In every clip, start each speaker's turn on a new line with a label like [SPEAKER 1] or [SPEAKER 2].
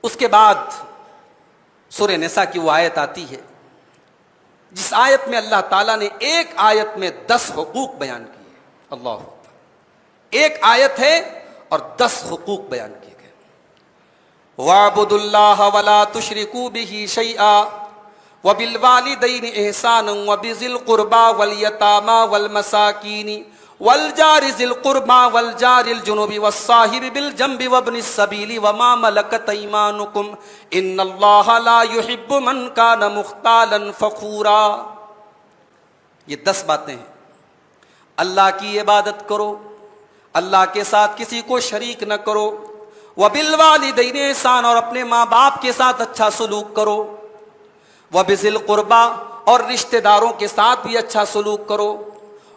[SPEAKER 1] اس کے بعد سورہ نساء کی وہ آیت آتی ہے جس آیت میں اللہ تعالیٰ نے ایک آیت میں 10 حقوق بیان کیے. اللہ اکبر. ایک آیت ہے اور 10 حقوق بیان کیے گئے. وَاعْبُدُوا اللَّهَ وَلَا تُشْرِكُوا بِهِ شَيْئًا وَبِالْوَالِدَيْنِ إِحْسَانًا وَبِذِي الْقُرْبَى وَالْيَتَامَى وَالْمَسَاكِينِ وَالْجَارِ ذِي الْقُرْبَى وَالْجَارِ الْجُنُبِ وَالصَّاحِبِ بِالْجَنبِ وَابْنِ السَّبِيلِ وَمَا مَلَكَتْ أَيْمَانُكُمْ إِنَّ اللَّهَ لَا يُحِبُّ مَنْ كَانَ مُخْتَالًا فَخُورًا. یہ 10 باتیں ہیں. اللہ کی عبادت کرو, اللہ کے ساتھ کسی کو شریک نہ کرو. وَبِالْوَالِدَيْنِ إِحْسَانًا, اور اپنے ماں باپ کے ساتھ اچھا سلوک کرو. وَبِذِي الْقُرْبَى, اور رشتہ داروں کے ساتھ بھی اچھا سلوک کرو.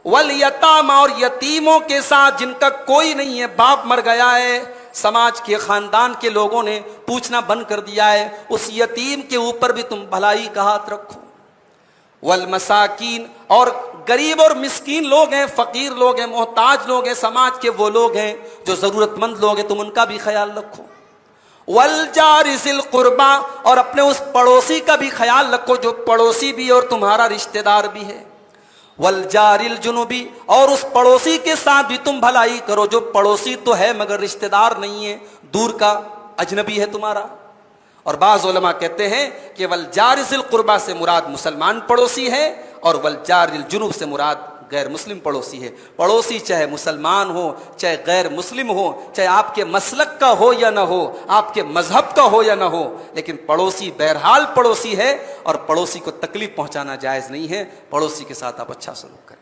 [SPEAKER 1] وَالْيَتَامَى, اور یتیموں کے ساتھ جن کا کوئی نہیں ہے, باپ مر گیا ہے, سماج کے خاندان کے لوگوں نے پوچھنا بند کر دیا ہے, اس یتیم کے اوپر بھی تم بھلائی کا ہاتھ رکھو. والمساکین, اور غریب اور مسکین لوگ ہیں, فقیر لوگ ہیں, محتاج لوگ ہیں, سماج کے وہ لوگ ہیں جو ضرورت مند لوگ ہیں, تم ان کا بھی خیال رکھو. والجار ذی القربى, اور اپنے اس پڑوسی کا بھی خیال رکھو جو پڑوسی بھی اور تمہارا رشتہ دار بھی ہے. والجار الجنوبی, اور اس پڑوسی کے ساتھ بھی تم بھلائی کرو جو پڑوسی تو ہے مگر رشتہ دار نہیں ہے, دور کا اجنبی ہے تمہارا. اور بعض علماء کہتے ہیں کہ والجار ذی القربى سے مراد مسلمان پڑوسی ہے اور والجار الجنوب سے مراد غیر مسلم پڑوسی ہے. پڑوسی چاہے مسلمان ہو, چاہے غیر مسلم ہو, چاہے آپ کے مسلک کا ہو یا نہ ہو, آپ کے مذہب کا ہو یا نہ ہو, لیکن پڑوسی بہرحال پڑوسی ہے اور پڑوسی کو تکلیف پہنچانا جائز نہیں ہے. پڑوسی کے ساتھ آپ اچھا سلوک کریں.